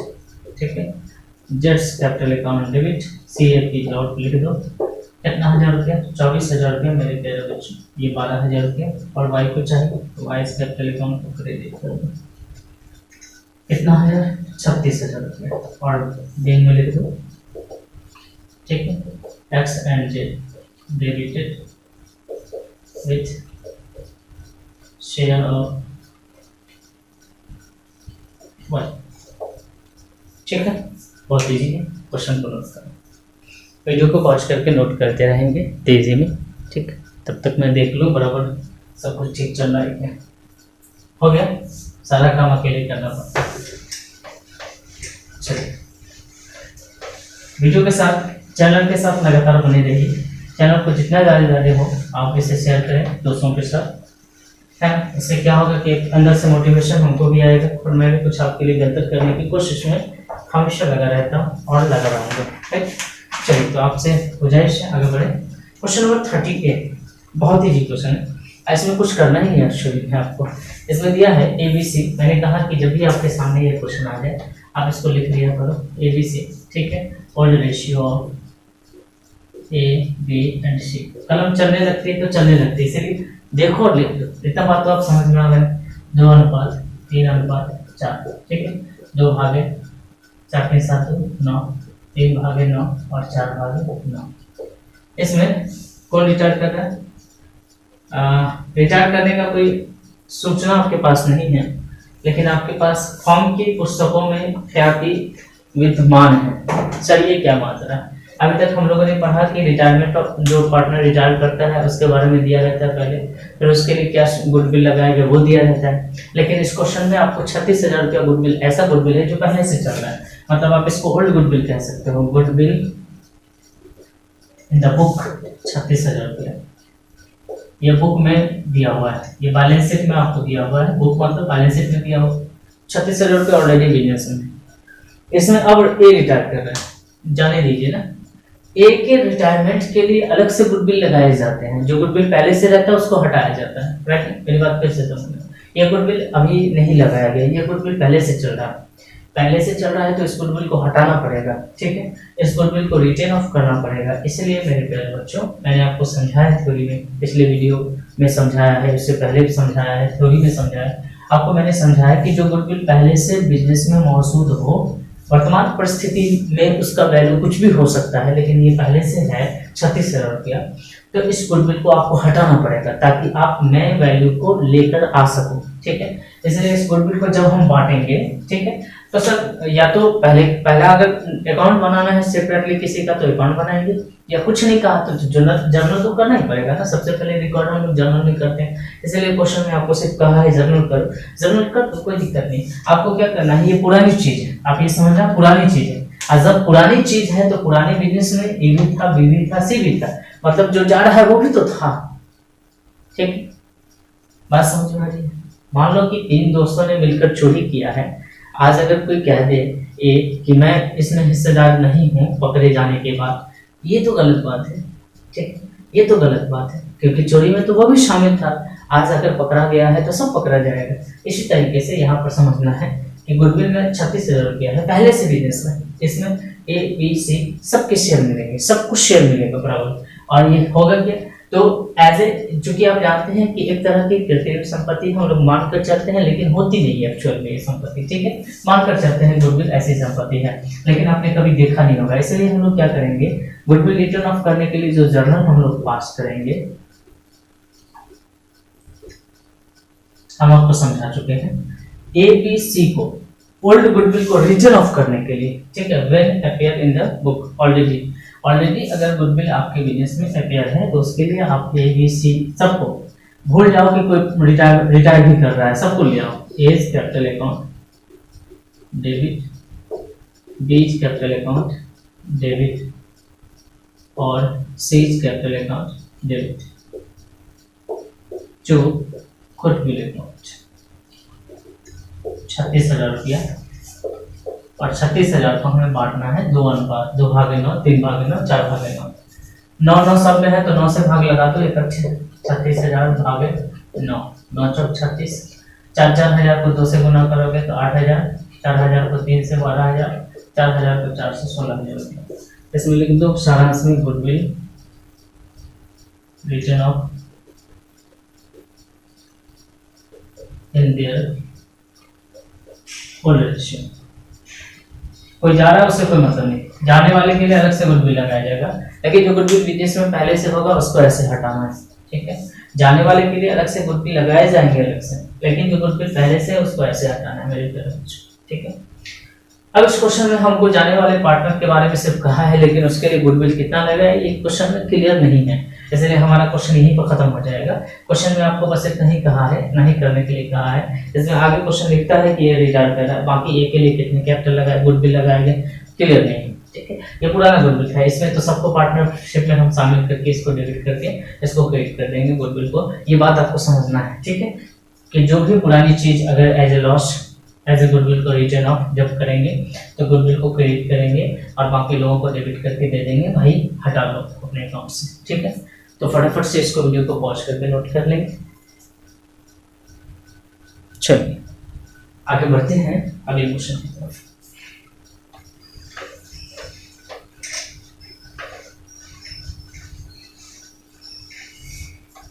ठीक है, Jades capital account debit, CAP dot लिख दो। कितना 1,000 रुपया? 24,000 रुपया मेरे प्यारे बच्चों, ये 12,000 रुपया। और वाई को चाहिए तो वाई कैपिटल अकाउंट को क्रेडिट कर दो। कितना 1,000? 36,000 रुपया। और बैंक में लिख दो, ठीक है, x and Z debited with share of y, ठीक है। बहुत इजी है, क्वेश्चन को नोट करें, वीडियो को पॉज करके नोट करते रहेंगे तेजी में, ठीक। तब तक मैं देख लूँ बराबर सब कुछ ठीक चल रहा है क्या। हो गया, सारा काम अकेले करना पड़ता है। चलिए, वीडियो के साथ, चैनल के साथ लगातार बने रहिए। चैनल को जितना ज़्यादा हो आप इसे शेयर करें दोस्तों के साथ, है ना। इससे क्या होगा कि अंदर से मोटिवेशन हमको भी आएगा और मैं भी कुछ आपके लिए बेहतर करने की कोशिश में हमेशा लगा रहता हूँ और लगा रहूँगा, राइट। चलिए, तो आपसे गुजारिश है आगे बढ़े। क्वेश्चन नंबर 38 बहुत ही क्वेश्चन है, इसमें कुछ करना ही है एक्चुअली है आपको। इसमें दिया है ABC। मैंने कहा कि जब भी आपके सामने ये क्वेश्चन आ जाए आप इसको लिख लिया करो ABC, ठीक है। और ratio of A, B and C, कलम चलने लगती है तो चलने लगती है, इसलिए देखो और लिख दो। इतना बात तो आप समझ में आ गए। 2:3:4, ठीक है। 2/4×7 9, 3/9 और 4/9। इसमें कौन रिटायर कर रहा है? रिटायर करने का कोई सूचना आपके पास नहीं है, लेकिन आपके पास फॉर्म की पुस्तकों में ख्याति विद्यमान है। चलिए, क्या बात है। अभी तक हम लोगों ने पढ़ा कि रिटायरमेंट जो पार्टनर रिटायर करता है उसके बारे में दिया रहता है पहले, फिर उसके लिए क्या गुडविल लगाया गया वो दिया रहता है। लेकिन इस क्वेश्चन में आपको 36,000 रुपया गुडविल, ऐसा गुडविल है जो पहले से चल रहा है, मतलब आप इसको ओल्ड गुडविल कह सकते हो। गुडविल इन द बुक 36,000 रुपया, ये बुक में दिया हुआ है, ये बैलेंस शीट में आपको दिया हुआ है। बुक मतलब बैलेंस शीट में दिया हुआ 36,000 रुपया ऑलरेडी बिजनेस में। इसमें अब ए रिटायर कर रहा है, जाने दीजिए ना। ए के रिटायरमेंट के लिए अलग से गुडविल लगाए जाते हैं, जो गुडविल पहले से रहता है उसको हटाया जाता है, राइट। मेरी बात फिर से समझना, ये गुडविल अभी नहीं लगाया गया, ये गुडविल पहले से चल रहा है, पहले से चल रहा है तो इस गुडविल को हटाना पड़ेगा, ठीक है। इस गुडविल को रिटेन ऑफ करना पड़ेगा। इसलिए मेरे प्यारे बच्चों, मैंने आपको समझाया थ्योरी में, पिछले वीडियो में समझाया है, उससे पहले भी समझाया है, थ्योरी में समझाया है आपको। मैंने समझाया कि जो गुडविल पहले से बिजनेस में मौजूद हो, वर्तमान परिस्थिति में उसका वैल्यू कुछ भी हो सकता है, लेकिन ये पहले से है 36,000 रुपया, तो इस गुडविल को आपको हटाना पड़ेगा ताकि आप नए वैल्यू को लेकर आ सको, ठीक है। इसलिए इस गुडविल को जब हम बांटेंगे, ठीक है, तो सर या तो पहला अगर अकाउंट बनाना है सेपरेटली किसी का तो अकाउंट बनाएंगे, या कुछ नहीं कहा तो जर्नल तो करना ही पड़ेगा ना। सबसे पहले रिकॉर्ड हम लोग जर्नल में करते हैं, इसलिए क्वेश्चन में आपको सिर्फ कहा है जर्नल करो, जर्नल कर तो कोई दिक्कत नहीं। आपको क्या करना है, ये पुरानी चीज है, आप ये समझना पुरानी चीज है। और जब पुरानी चीज है तो पुराने बिजनेस में ए भी था, बी भी था, सी भी था, मतलब जो जा रहा है वो भी तो था, ठीक। बात समझ में आ रही है। मान लो कि 3 दोस्तों ने मिलकर चोरी किया है। आज अगर कोई कह दे ए कि मैं इसमें हिस्सेदार नहीं हूँ पकड़े जाने के बाद, ये तो गलत बात है, ठीक, ये तो गलत बात है, क्योंकि चोरी में तो वो भी शामिल था। आज अगर पकड़ा गया है तो सब पकड़ा जाएगा। इसी तरीके से यहाँ पर समझना है कि गुडविल में 36,000 रुपया है पहले से बिजनेस में, इसमें ए बी सी सबके शेयर मिलेंगे, सब कुछ शेयर मिलेगा बराबर। और ये होगा क्या, तो एज ए, चूंकि आप जानते हैं कि एक तरह की क्रिएटिव संपत्ति हम लोग मानकर चलते हैं, लेकिन होती नहीं है एक्चुअल में ये संपत्ति, ठीक है, मानकर चलते हैं गुडविल ऐसी संपत्ति है, लेकिन आपने कभी देखा नहीं होगा। इसलिए हम लोग क्या करेंगे, गुडविल रिटर्न ऑफ करने के लिए जो जर्नल हम लोग पास करेंगे, हम आपको समझा चुके हैं, ABC को ओल्ड गुडविल को रिटर्न ऑफ करने के लिए, ठीक है, when appear in the book already अगर गुडविल आपके बिजनेस में अपीयर है तो उसके लिए आप ABC सबको भूल जाओ कि कोई रिटायर भी कर रहा है, सबको ले आओ। A's capital account debit, B's capital account debit और सीज कैपिटल अकाउंट डेबिट, जो गुडविल अकाउंट 36,000 रुपया, और 36,000 को हमें बांटना है 2 अनुपात, 2/9, 3/9, 4/9। 9 सब में है तो 9 से भाग लगा दो, एक 36,000 भागे 9, 9 चौक 36, 4,000 को 2 से गुना करोगे तो 8,000, 4,000 को 3 से 12,000, 4,000 को 4 से 16,000 रुपया। इसमें लिख दो सारांश में goodwill return of in their old ratio. कोई जा रहा है उससे कोई मतलब नहीं, जाने वाले के लिए अलग से गुडविल लगाया जाएगा, लेकिन जो गुडविल बिजनेस में पहले से होगा उसको ऐसे हटाना है, ठीक है। जाने वाले के लिए अलग से गुडविल लगाए जाएंगे अलग से, लेकिन जो गुडविल पहले से है उसको ऐसे हटाना है मेरे प्यारे बच्चों, ठीक है। अब इस क्वेश्चन में हमको जाने वाले पार्टनर के बारे में सिर्फ कहा है, लेकिन उसके लिए गुडविल कितना लगा है ये क्वेश्चन में क्लियर नहीं है, इसलिए हमारा क्वेश्चन यहीं पर खत्म हो जाएगा। क्वेश्चन में आपको बस इतना ही कहा है, नहीं करने के लिए कहा है। इसमें आगे क्वेश्चन लिखता है कि ये रिटायर कर रहा है, बाकी ए के लिए कितने कैपिटल लगाए, गुडविल लगाएंगे, क्लियर नहीं, ठीक है। ये पुराना गुडविल था, इसमें तो सबको पार्टनरशिप में हम शामिल करके इसको डेबिट करके इसको क्रेडिट कर देंगे गुडविल को। ये बात आपको समझना है, ठीक है, कि जो भी पुरानी चीज अगर as a loss as a goodwill को रिटर्न ऑफ जब करेंगे तो गुडविल को क्रेडिट करेंगे और बाकी लोगों को डेबिट करके दे देंगे, भाई हटा लो अपने अकाउंट से, ठीक है। तो फटाफट से इसको वीडियो को पॉज करके नोट कर लेंगे। चलिए आगे बढ़ते हैं अगले क्वेश्चन की तरफ।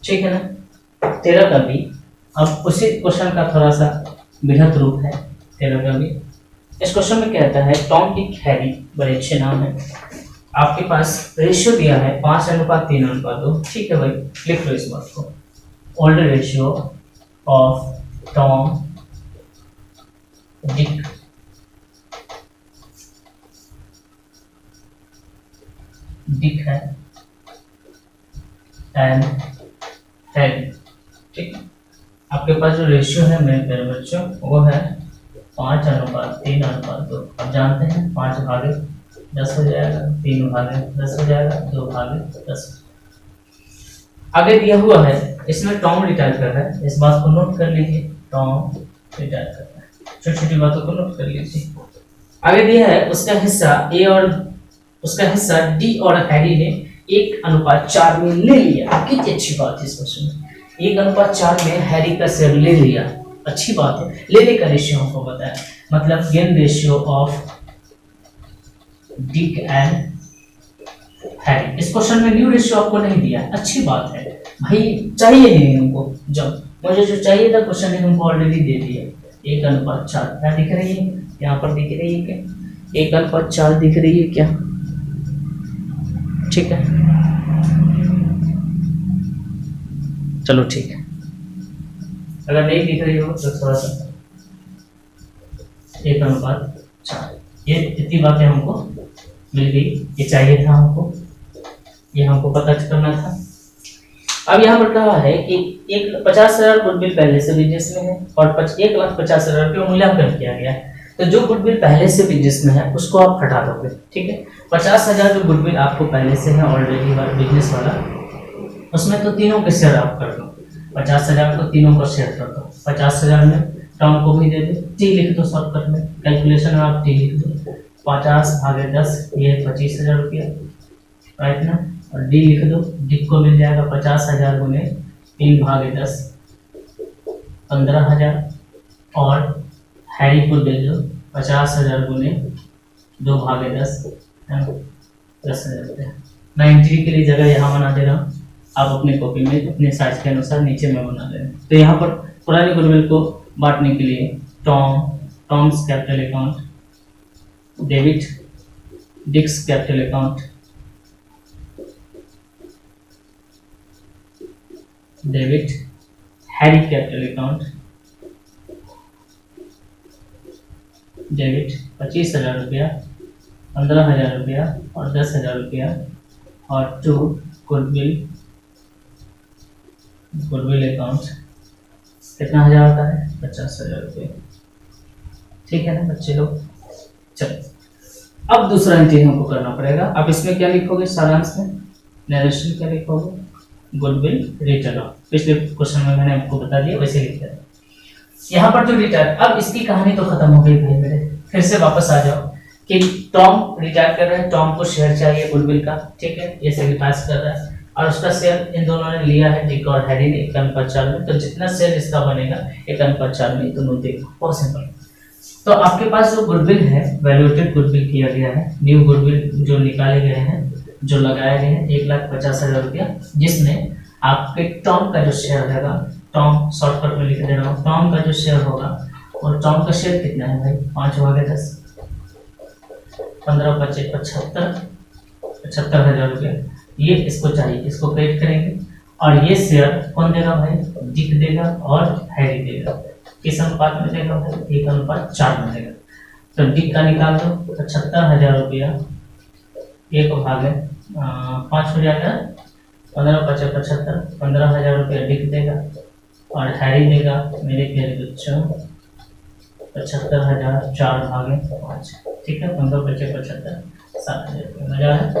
ठीक है ना, 13 का भी अब उसी क्वेश्चन का थोड़ा सा बृहद रूप है 13 का भी। इस क्वेश्चन में कहता है टॉम डिक हैरी, बड़े अच्छे नाम है, आपके पास रेशियो दिया है 5:3:2, ठीक है भाई, लिख लो इस बात को। Old ratio of Tom Dick है एंड हैरी, ठीक है। आपके पास जो रेशियो है मेरे प्यारे बच्चों वो है 5:3:2। अब जानते हैं 5/10 हो जाएगा, 3/10 हो जाएगा, 2/10। आगे दिया हुआ है, इसमें टॉम रिटायर कर रहा है, इस बात को नोट कर लीजिए, टॉम रिटायर कर रहा है, छोटी छोटी बातों को नोट कर लीजिए। आगे दिया है उसका हिस्सा ए और उसका हिस्सा डी और हैरी ने 1:4 में ले लिया। कितनी अच्छी बात है इस क्वेश्चन में, 1:4 में हैरी का शेयर ले लिया, अच्छी बात है। लेने का रेशियो हमको बताया, मतलब gain ratio of Dick and Harry. इस क्वेश्चन में न्यू रेशियो आपको नहीं दिया, अच्छी बात है भाई, चाहिए नहीं हमको, जब मुझे जो चाहिए था क्वेश्चन ने हमको ऑलरेडी दे दिया। 1:4 क्या दिख रही है, यहाँ पर दिख रही है क्या, 1:4 दिख रही है क्या, ठीक है, चलो ठीक है। अगर नहीं दिख रही हो तो थोड़ा सा 1:4, ये इतनी बातें हमको मिल गई, ये चाहिए था हमको, ये हमको पता करना था। अब यहाँ पर कहा है कि 50,000 गुडविल पहले से बिजनेस में है और 1,50,000 रुपये मूल्यांकन किया गया है, तो जो गुडविल पहले से बिजनेस में है उसको आप हटा दोगे, ठीक है। 50,000 जो गुडविल आपको पहले से है ऑलरेडी बिजनेस वाला, उसमें तो तीनों के शेयर आप कर दो, 50,000 को तीनों को शेयर कर दो, 50,000 में टॉम को भी दे दो, टी लिख दो शॉर्टकट में, कैलकुलेशन में आप टी लिख दो, 50/10 ये 25,000 रुपया, राइट ना, और डी लिख दो, डी को मिल जाएगा 50,000 गुने 3/10 15,000, और हैरी को दे दो 50,000 गुने 2/10 10,000 रुपया। मैं एंट्री के लिए जगह यहाँ बना दे रहा हूँ, आप अपने कॉपी में अपने साइज के अनुसार नीचे में बना लें। तो यहाँ पर पुरानी गुडविल को बांटने के लिए Tom's capital account, David Dick's capital account, debit Harry capital account, debit 25,000 रुपया, 15,000 रुपया और 10,000 रुपया, और टू गुडविल अकाउंट कितना हजार होता है 50,000 रुपये। ठीक है ना बच्चे लोग। चलो अब दूसरा एंट्री हमको करना पड़ेगा। अब इसमें क्या लिखोगे, सारांश में नरेशन क्या लिखोगे, गुडविल रिटर्न ऑफ। पिछले क्वेश्चन में मैंने आपको बता दिया वैसे लिख दिया। यहाँ पर जो रिटायर, अब इसकी कहानी तो खत्म हो गई भाई मेरे, फिर से वापस आ जाओ कि टॉम रिटायर कर रहे हैं, टॉम को शेयर चाहिए गुडविल का, ठीक है, ये सेक्रीफाइस कर रहा है और उसका शेयर इन दोनों ने लिया है, डिक और हैरी ने 1:4 में। तो जितना शेयर इसका बनेगा 1:4 में दोनों देगा, बहुत सिंपल। तो आपके पास जो गुडविल है वैल्यूएटेड गुडविल किया गया है, न्यू गुडविल जो निकाले गए हैं, जो लगाए गए हैं 1,50,000 रुपया, जिसमें आपके टॉम का जो शेयर रहेगा, टॉम शॉर्टकट में लिख दे रहा हूँ, टॉम का जो शेयर होगा, और टॉम का शेयर कितना है भाई 5/10, 15 25 75,000 रुपया, ये इसको चाहिए, इसको क्रेडिट करेंगे। और ये शेयर कौन देगा भाई, डिक देगा और हैरी देगा। किस अनुपात में देगा भाई, 1:4 में देगा। तो डिक का निकाल दो, 75,000 रुपया 1/5 हो जाएगा, 15 25 75, 15,000 रुपया डिक देगा और हैरी देगा मेरे प्यारे बच्चों 75,000 4/5, ठीक है, 15 25 75 7,000 रुपया। मजा है।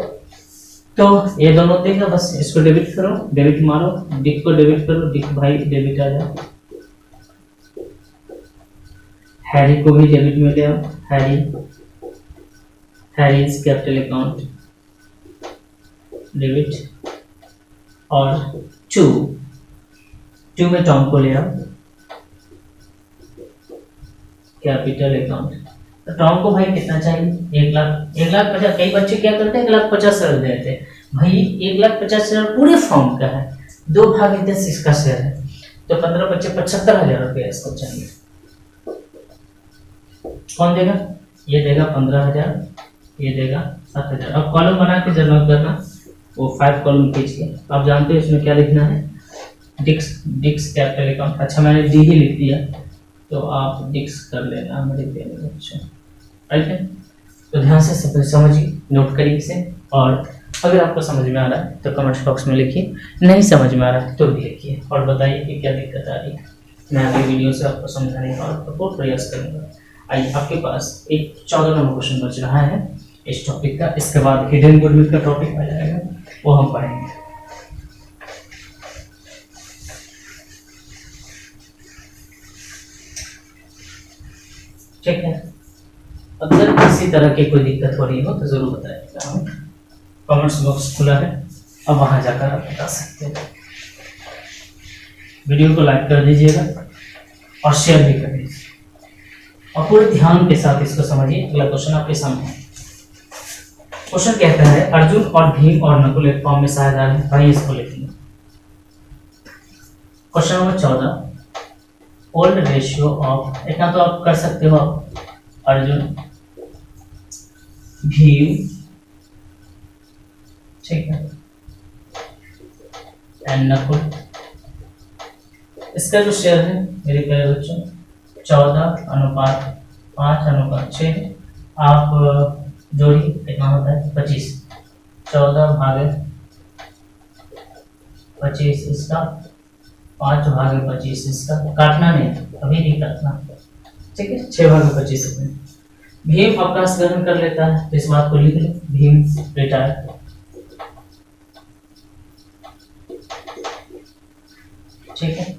तो ये दोनों देगा, बस इसको डेबिट करो, डेबिट मारो, डिक को डेबिट करो, डिक भाई डेबिट आ जाए, हैरी को भी डेबिट में ले आओ, Harry is capital account debit, और टू में टॉम को ले आओ कैपिटल अकाउंट। तो टॉम को भाई कितना चाहिए, 1,50,000। कई बच्चे क्या करते हैं 1,50,000 देते हैं, भाई 1,50,000 पूरे फॉर्म का है, 2/10 इसका शेयर है, तो 15 25 75,000 रुपया इसको चाहिए। कौन देगा, ये देगा 15,000, ये देगा 7,000। अब कॉलम बना के जमा करना, वो 5 कॉलम खींच के। आप जानते हैं इसमें क्या लिखना है, डिक्स कैपिटल अकाउंट। अच्छा मैंने डी ही लिख दिया, तो आप डिक्स कर लेना मेरे प्यारे बच्चों, राइट है। तो ध्यान से समझिए, नोट करिए इसे, और अगर आपको समझ में आ रहा है तो कमेंट बॉक्स में लिखिए, नहीं समझ में आ रहा है तो भी लिखिए और बताइए कि क्या दिक्कत आ रही है। मैं अगली वीडियो से आपको समझाने का और भरपूर प्रयास करूँगा। आइए, आपके पास एक 14 नंबर क्वेश्चन बच रहा है इस टॉपिक का, इसके बाद हिडन गुडविल का टॉपिक आ जाएगा, वो हम पढ़ेंगे। ठीक है, अगर किसी तरह की कोई दिक्कत हो रही हो तो जरूर बताइएगा, हमें कमेंट्स बॉक्स खुला है, अब वहां जाकर आप बता सकते हैं। वीडियो को लाइक कर दीजिएगा और शेयर भी कर दीजिए, और पूरे ध्यान के साथ इसको समझिए। अगला क्वेश्चन आपके सामने, क्वेश्चन कहता है अर्जुन और भीम और नकुल एक फॉर्म में साझेदार हैं, भाई इसको लिखिए। Question number 14, old ratio of, इतना तो आप कर सकते हो, अर्जुन भीम, ठीक है, एंड नकुल, इसका जो शेयर है मेरे प्यारे बच्चों 14:5:6, आप जोड़ी कितना होता है 25, 14/25 इसका, 5/25 इसका, काटना नहीं अभी नहीं काटना, ठीक है, 6/25 इसमें। भीम अवकाश ग्रहण कर लेता है, तो इस बात को लिख लो, भीम रिटायर, ठीक है।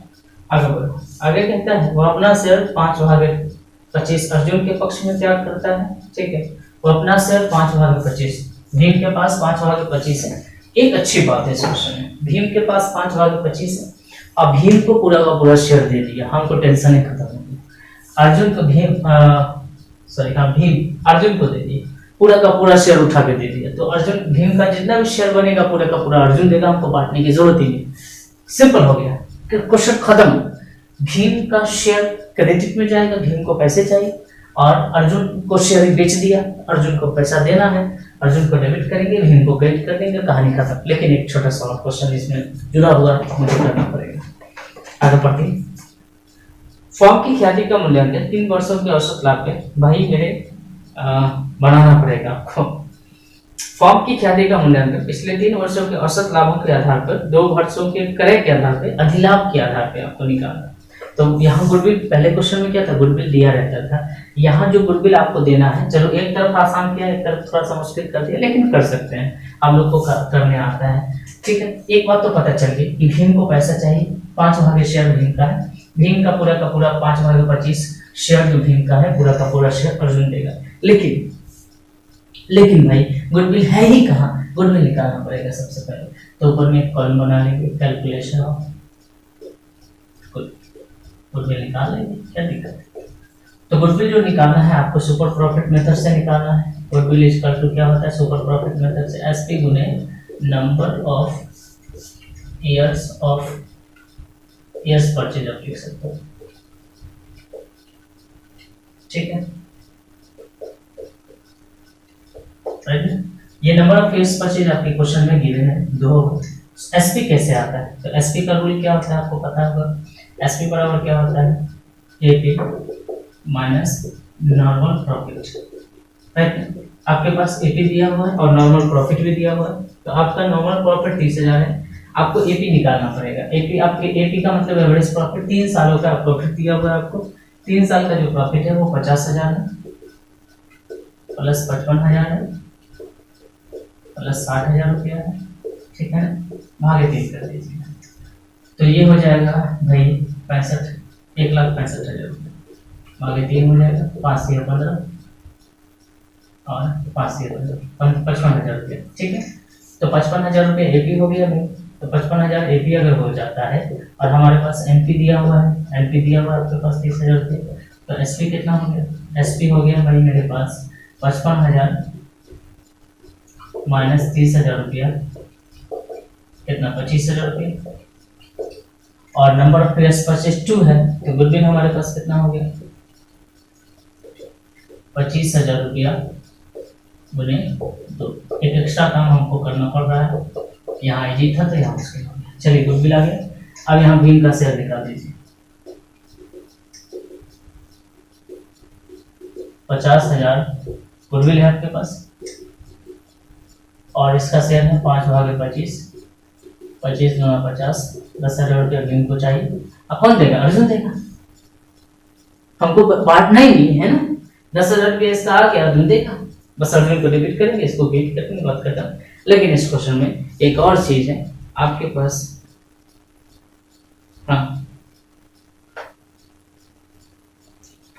आगे बढ़ो, आगे कहता है वो अपना शेयर 5/25 अर्जुन के पक्ष में त्याग करता है, ठीक है, वो अपना शेयर 5/25, भीम के पास 5/25 है। एक अच्छी बात है इस क्वेश्चन में, भीम के पास 5/25 है, अब भीम को पूरा का पूरा शेयर दे दिया, हमको टेंशन ही खत्म हो गई। अर्जुन को भीम अर्जुन को दे दिए, पूरा का पूरा शेयर उठा के दे दिया, तो अर्जुन भीम का जितना भी शेयर बनेगा पूरा का पूरा अर्जुन देगा, हमको बांटने की जरूरत ही नहीं। सिंपल हो गया, क्वेश्चन खत्म। भीम का शेयर क्रेडिट में जाएगा, भीम को पैसे चाहिए, और अर्जुन को शेयर बेच दिया, अर्जुन को पैसा देना है, अर्जुन को डेबिट करेंगे, भीम को क्रेडिट कर देंगे, कहानी खत्म। लेकिन एक छोटा सा और क्वेश्चन इसमें जुड़ा हुआ है, मुझे करना पड़ेगा। आगे बढ़ते हैं। फॉर्म की ख्याति का मूल्यांकन 3 वर्षों के औसत लाभ पे, भाई मेरे बनाना पड़ेगा आपको। फॉर्म की ख्याति का मूल्यांकन पिछले 3 वर्षों के औसत लाभों के आधार पर, 2 वर्षों के क्रय के आधार पर, अधिलाभ के आधार पर आपको निकालना। तो यहाँ गुडविल, पहले क्वेश्चन में क्या था, गुडविल दिया रहता था। यहाँ जो गुडविल आपको देना है, चलो एक तरफ आसान किया, एक तरफ थोड़ा सा मुश्किल कर दिया, लेकिन कर सकते हैं, आप लोग को करने आता है। ठीक है, एक बात तो पता चल गई कि भीम को पैसा चाहिए, 5 भागे शेयर भीम का है, भीम का पूरा 5 भागे 25 शेयर जो भीम का है, पूरा का पूरा शेयर अर्जुन देगा। लेकिन भाई गुडविल है ही कहाँ, गुडविल निकालना पड़ेगा सबसे पहले। तो ऊपर में एक कॉलम बना लेंगे, कैलकुलेशन ऑफ गुडविल निकाल लेंगे, क्या दिक्कत है। तो गुडविल जो निकालना है आपको सुपर प्रॉफिट मेथड से निकालना है। गुडविल इक्वल टू क्या होता है, सुपर प्रॉफिट मेथड से एसपी गुने नंबर ऑफ ईयर्स परचेज आप लिख सकते हो। ठीक है, राइट। ये नंबर ऑफ ईयर्स परचेज आपके क्वेश्चन में गिवन है 2। एसपी कैसे आता है, तो एसपी का रूल क्या होता है आपको पता होगा। एसपी बराबर क्या होता है, AP minus normal profit, right. आपके पास एपी दिया हुआ है और नॉर्मल प्रॉफिट भी दिया हुआ है, तो आपका नॉर्मल प्रॉफिट 30,000 है, आपको एपी निकालना पड़ेगा। एपी आपके एपी का मतलब एवरेज प्रॉफिट, 3 सालों का प्रॉफिट दिया हुआ है आपको। 3 साल का जो प्रॉफिट है वो 50,000 है, प्लस 55,000 है, प्लस 60,000 रुपया है। ठीक है, भागे 3 कर दीजिए, तो ये हो जाएगा भाई 1,65,000 रुपये, भागे 3 हो जाएगा, 5 या 15 और 5 या 15, 55,000 रुपये। ठीक है, तो 55,000 रुपये एपी हो गया भाई। तो 55,000 एपी अगर हो जाता है और हमारे पास एनपी दिया हुआ है, एनपी दिया हुआ है आपके पास 30,000 रुपये, तो एसपी कितना हो गया, एसपी हो गया भाई मेरे पास 55,000 माइनस 30,000 रुपया, कितना 25,000 रुपये, और नंबर ऑफ ईयर्स परचेज 2 है, तो गुडविल हमारे पास कितना हो गया 25,000 रुपया गुने 2। एक एक्स्ट्रा काम हमको करना पड़ रहा है, यहाँ इजी था तो यहाँ मुश्किल हो गया। चलिए गुडविल आ गया, अब यहाँ भीम का शेयर निकाल दीजिए। 50,000 गुडविल है आपके पास, और इसका शेयर है 5 भागे 25, 25 गुना 50, 10,000 रुपया भीम को चाहिए। अब कौन देगा, अर्जुन देगा, हमको बांटना ही नहीं है ना। 10,000 रुपया इसका आ गया, अर्जुन देगा, बस अर्जुन को डेबिट करेंगे, इसको क्रेडिट करेंगे, बात खत्म। लेकिन इस क्वेश्चन में एक और चीज है आपके पास, हाँ,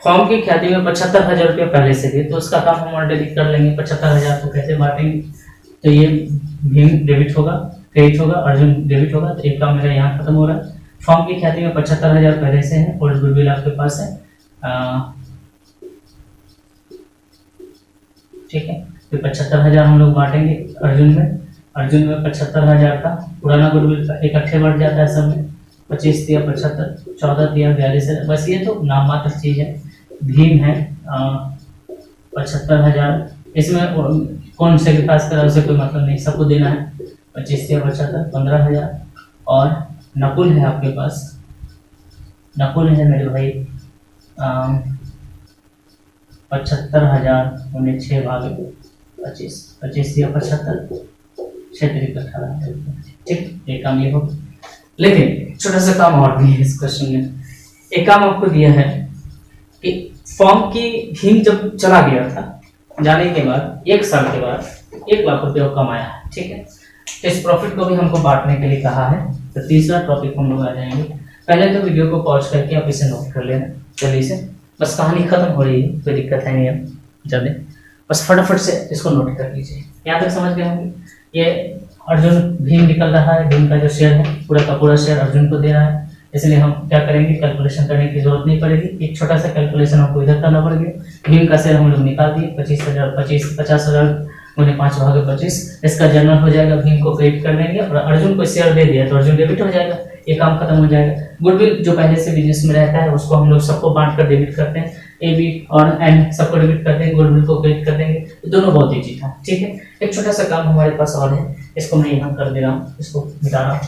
फॉर्म की ख्याति में 75,000 रुपया पहले से थे, तो उसका काम हम ऑलरेडी कर लेंगे। 75,000 को कैसे बांटेंगे, तो ये भीम डेबिट होगा, क्रेडिट होगा, अर्जुन डेबिट होगा, तो एक काम मेरा यहाँ खत्म हो रहा है। फॉर्म की ख्याति में 75,000 पहले से है और गुडविल आपके पास है, ठीक है। तो 75,000 हम लोग बांटेंगे अर्जुन में 75,000 का पुराना गुडविल इकट्ठे बढ़ जाता है सब में, 25 दिया 75, 14 दिया 42, बस ये तो नाम मात्र चीज है। भीम है 75,000, इसमें कौन से के पास करा उसे कोई मतलब नहीं, सबको देना है। 25 दिया 75, 15,000, और नकुल है आपके पास, नकुल है मेरे भाई 75,000 उन्हें 6 भागे 25, 25 दिया 75, 6 तरीके 18,000, ठीक। एक काम ये हो, लेकिन छोटा सा काम और भी है इस क्वेश्चन में। एक काम आपको दिया है कि फॉर्म की भीम जब चला गया था, जाने के बाद 1 साल के बाद 1 लाख रुपये कमाया है, ठीक है। तो इस प्रॉफिट को भी हमको बांटने के लिए कहा है, तो तीसरा टॉपिक हम लोग आ जाएंगे। पहले तो वीडियो को पॉज करके आप इसे नोट कर लेना, चलिए इसे, बस कहानी खत्म हो रही है, कोई दिक्कत है नहीं, अब ज़्यादा बस फटाफट से इसको नोट कर लीजिए। यहाँ तक समझ गए होंगे। ये अर्जुन भीम निकल रहा है, भीम का जो शेयर है पूरा का पूरा शेयर अर्जुन को दे रहा है, इसलिए हम क्या करेंगे, कैलकुलेशन करने की जरूरत नहीं पड़ेगी। एक छोटा सा कैलकुलेशन हमको इधर करना पड़ेगा। भीम का शेयर हम लोग निकाल दिए 50,000 गुने 5/25, इसका जनरल हो जाएगा, भीम को क्रेडिट कर देंगे और अर्जुन को शेयर दे दिया तो अर्जुन डेबिट हो जाएगा, ये काम खत्म हो जाएगा। गुडविल जो पहले से बिजनेस में रहता है उसको हम लोग सबको बांट कर डेबिट करते हैं, ए बी और एन सबको डेबिट कर देंगे, गुडविल को क्रेडिट कर देंगे, तो दोनों बहुत ईजी था। ठीक है, एक छोटा सा काम हमारे पास और है, इसको मैं यहाँ कर दे रहा हूँ, इसको मिटा रहा हूँ।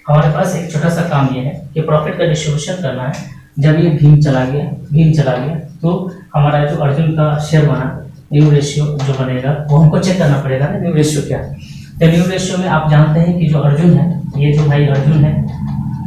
हमारे पास एक छोटा सा काम ये है कि प्रॉफिट का डिस्ट्रीब्यूशन करना है। जब ये भीम चला गया तो हमारा जो अर्जुन का शेयर बना, न्यू रेशियो जो बनेगा वो हमको चेक करना पड़ेगा ना, न्यू रेशियो क्या है। तो न्यू रेशियो में आप जानते हैं कि जो अर्जुन है, ये जो भाई अर्जुन है,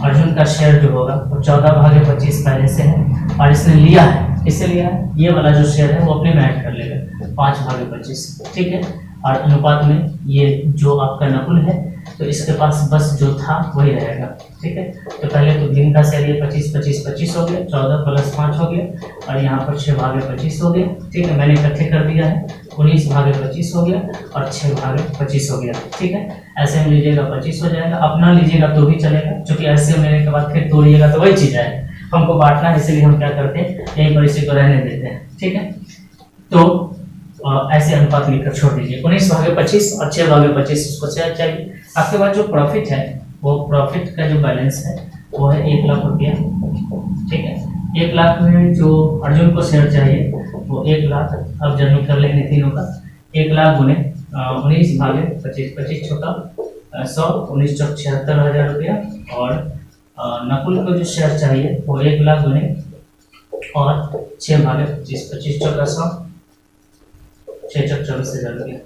अर्जुन का शेयर जो होगा वो 14/25 पहले से है और इसने लिया है, किससे लिया है, ये वाला जो शेयर है वो अपने में ऐड कर लेगा 5/25। ठीक है, और अनुपात में ये जो आपका नकुल है तो इसके पास बस जो था वही रहेगा। ठीक है, तो पहले तो भीम का शेयर ये 25 हो गया, 14 + 5 हो गया और यहाँ पर 6/25 हो गया। ठीक है, मैंने इकट्ठे कर दिया है, 19/25 हो गया और 6/25 हो गया। ठीक है, ऐसे में लीजिएगा 25 हो जाएगा, अपना लीजिएगा तो भी चलेगा, क्योंकि ऐसे लेने के बाद फिर तोड़िएगा तो वही चीज आएगा। हमको बांटना है, इसीलिए हम क्या करते हैं, यहीं पर इसी को रहने देते हैं। ठीक है, तो ऐसे अनुपात लिखकर छोड़ दीजिए, 19/25 और 6/25 उसको शेयर चाहिए। आपके पास जो प्रॉफिट है, वो प्रॉफिट का जो बैलेंस है वो है 1 लाख रुपया। ठीक है, 1 लाख में जो अर्जुन को शेयर चाहिए वो 1 लाख, अब जनरल कर लेंगे तीनों का, 1 लाख गुने 19/25, 25 छोटा 100, 19 चौक 76,000 रुपया। और नकुल को जो शेयर चाहिए वो 1 लाख गुने और 6/25, 25 चौका 100, 6 चौक 24,000 रुपया।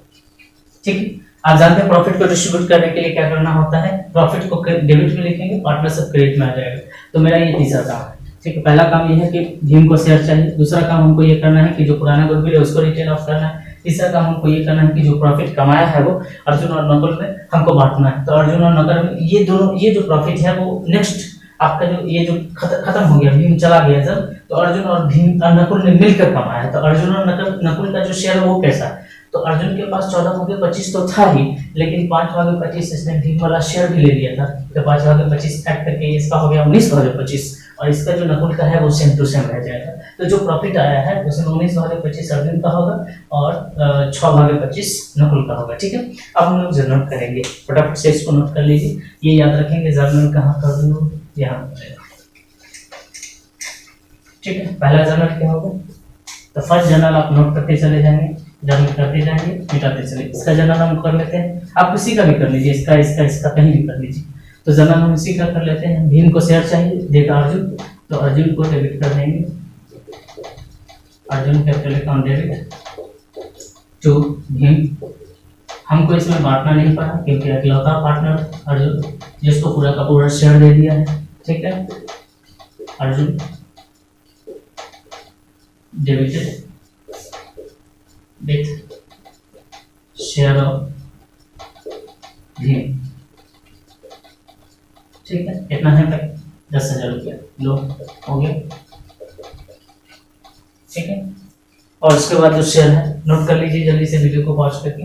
ठीक है, आप जानते हैं प्रॉफिट को डिस्ट्रीब्यूट करने के लिए क्या करना होता है, प्रॉफिट को डेबिट में लिखेंगे, पार्टनरशिप क्रेडिट में आ जाएगा। तो मेरा ये तीसरा काम है। ठीक है, पहला काम ये है कि भीम को शेयर चाहिए, दूसरा काम हमको ये करना है कि जो पुराना गुडविल है उसको रिटेन ऑफ करना है, तीसरा काम हमको ये करना है कि जो प्रॉफिट कमाया है वो अर्जुन और नकुल में हमको बांटना है। तो अर्जुन और नकुल में ये दोनों, ये जो प्रॉफिट है वो नेक्स्ट आपका जो ये जो खत्म हो गया, भीम चला गया जब, तो अर्जुन और भीम और नकुल ने मिलकर कमाया है। तो अर्जुन और नकुल का जो शेयर है वो कैसा है, तो अर्जुन के पास 14/25 तो था ही, लेकिन 5/25 इसने भीम वाला शेयर भी ले लिया था, तो 5/25 ऐड करके इसका हो गया 19/25 और इसका जो नकुल का है वो सेम टू सेम रह जाएगा। तो जो प्रॉफिट आया है उसमें 19/25 अर्जुन का होगा और 6/25 नकुल का होगा। ठीक है, अब हम लोग जर्नल करेंगे, फटाफट से इसको नोट कर लीजिए, ये याद रखेंगे जर्नल कहाँ कर दूँ, यहाँ। ठीक है, पहला जर्नल क्या होगा, तो फर्स्ट जर्नल आप नोट करते चले जाएंगे, जर्नल करते जाएंगे, मिटाते चले। इसका जर्नल हम कर लेते हैं, आप किसी का भी कर लीजिए, इसका कहीं भी कर लीजिए। तो जर्नल हम इसी का कर लेते हैं। भीम को शेयर चाहिए, देगा अर्जुन, तो अर्जुन को डेबिट कर देंगे, Arjun capital account debit to Bhim. हमको इसमें बांटना नहीं पड़ा क्योंकि अकेलौता पार्टनर अर्जुन, जिसको पूरा का पूरा शेयर दे दिया है। ठीक है, Arjun debited with share of Bhim. ठीक है, कितना है भाई, 10,000 रुपया लो, हो गया। ठीक है, और उसके बाद जो शेयर है नोट कर लीजिए जल्दी से वीडियो को पॉज करके।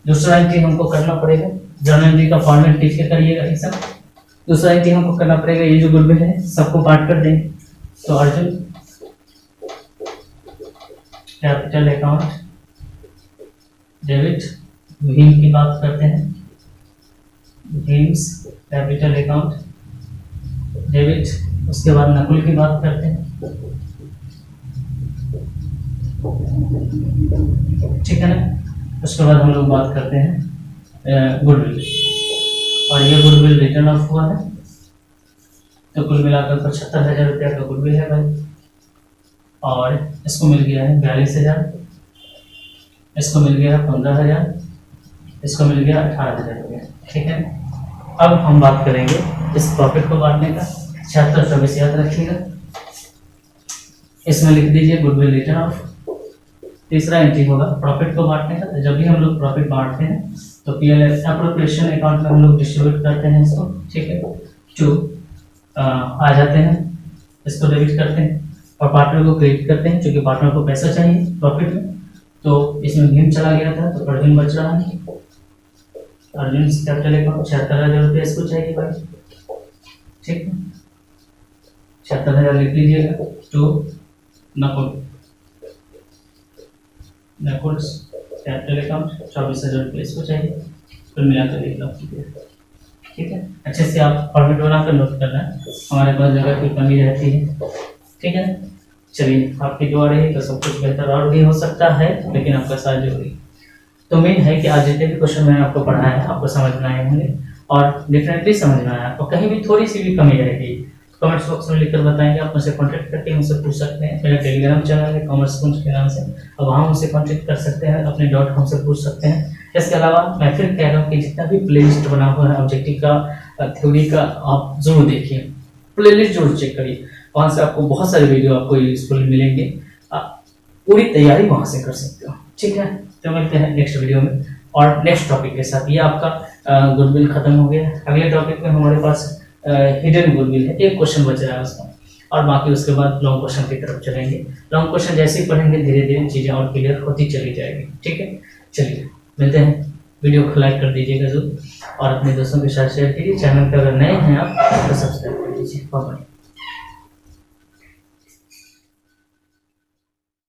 दूसरा एंट्री हमको करना पड़ेगा, जर्नल एंट्री का फॉर्मेट लिख के करिएगा ये सब। दूसरा एंट्री हमको करना पड़ेगा, ये जो गुडविल है सबको बांट कर देंगे। तो Arjun capital account debit, Bhim की बात करते हैं, भीम्स कैपिटल अकाउंट डेबिट। उसके बाद नकुल की बात करते हैं। ठीक है ना, उसके बाद हम लोग बात करते हैं गुडविल, और ये गुडविल रिटर्न ऑफ हुआ है, तो कुल मिलाकर 75,000 रुपया का गुडविल है भाई। और इसको मिल गया है 42,000, इसको मिल गया 15,000, इसको मिल गया 18,000 रुपया। ठीक है, अब हम बात करेंगे इस प्रॉफिट को बांटने का। 76-24 याद रखिएगा, इसमें लिख दीजिए गुडविल रिटर्न ऑफ। तीसरा एंट्री होगा प्रॉफिट को बांटने का। तो जब भी हम लोग प्रॉफिट बांटते हैं तो पीएल एप्रोप्रिएशन अकाउंट में हम लोग डिस्ट्रीब्यूट करते हैं इसको। ठीक है, टू आ जाते हैं, इसको डेबिट करते हैं और पार्टनर को क्रेडिट करते हैं, क्योंकि पार्टनर को पैसा चाहिए प्रॉफिट में। तो इसमें भीम चला गया था तो अर्जुन बच रहा है, अर्जुन कैपिटल अकाउंट 76,000 रुपये इसको चाहिए भाई, ठीक है। 76,000 लिख लीजिएगा। टू नकुल कैपिटल अकाउंट 24,000 रुपये इसको चाहिए, कुल मिलाकर लिख लो, ठीक है। अच्छे से आप फॉर्मेट बनाकर नोट करना है, हमारे पास जगह की कमी रहती है, ठीक है। चलिए, आपकी दुआ रही तो सब कुछ बेहतर और भी हो सकता है, लेकिन आपका साथ जरूरी। तो उम्मीद है कि आज जितने भी क्वेश्चन मैंने आपको पढ़ाया है आपको समझ में आए होंगे, और डिफरेंटली समझ में आया। आपको कहीं भी थोड़ी सी भी कमी रहेगी कमेंट्स बॉक्स में लिखकर बताएंगे। आप मुझसे कॉन्टैक्ट करके मुझसे पूछ सकते हैं। मेरा टेलीग्राम चैनल है कॉमर्स कुंज के नाम से, अब वहाँ मुझसे कॉन्टैक्ट कर सकते हैं, अपने डाउट हमसे पूछ सकते हैं। इसके अलावा मैं फिर कह रहा हूँ कि जितना भी प्लेलिस्ट बना हुआ है ऑब्जेक्टिव का, थ्योरी का, आप जरूर देखिए, प्लेलिस्ट जरूर चेक करिए, वहाँ से आपको बहुत सारे वीडियो आपको यूजफुल मिलेंगे। आप पूरी तैयारी वहाँ से कर सकते हो, ठीक है। तो मिलते हैं नेक्स्ट वीडियो में और नेक्स्ट टॉपिक के साथ। ये आपका गुडविल खत्म हो गया। अगले टॉपिक में हमारे पास हिडन गुडविल है, एक क्वेश्चन बच रहा है उसका, और बाकी उसके बाद लॉन्ग क्वेश्चन की तरफ चलेंगे। लॉन्ग क्वेश्चन जैसे ही पढ़ेंगे धीरे धीरे चीज़ें और क्लियर होती चली जाएगी, ठीक है। चलिए मिलते हैं, वीडियो को लाइक कर दीजिएगा जरूर और अपने दोस्तों के साथ शेयर कीजिए। चैनल पर अगर नए हैं आप तो सब्सक्राइब कर दीजिए। Bye bye.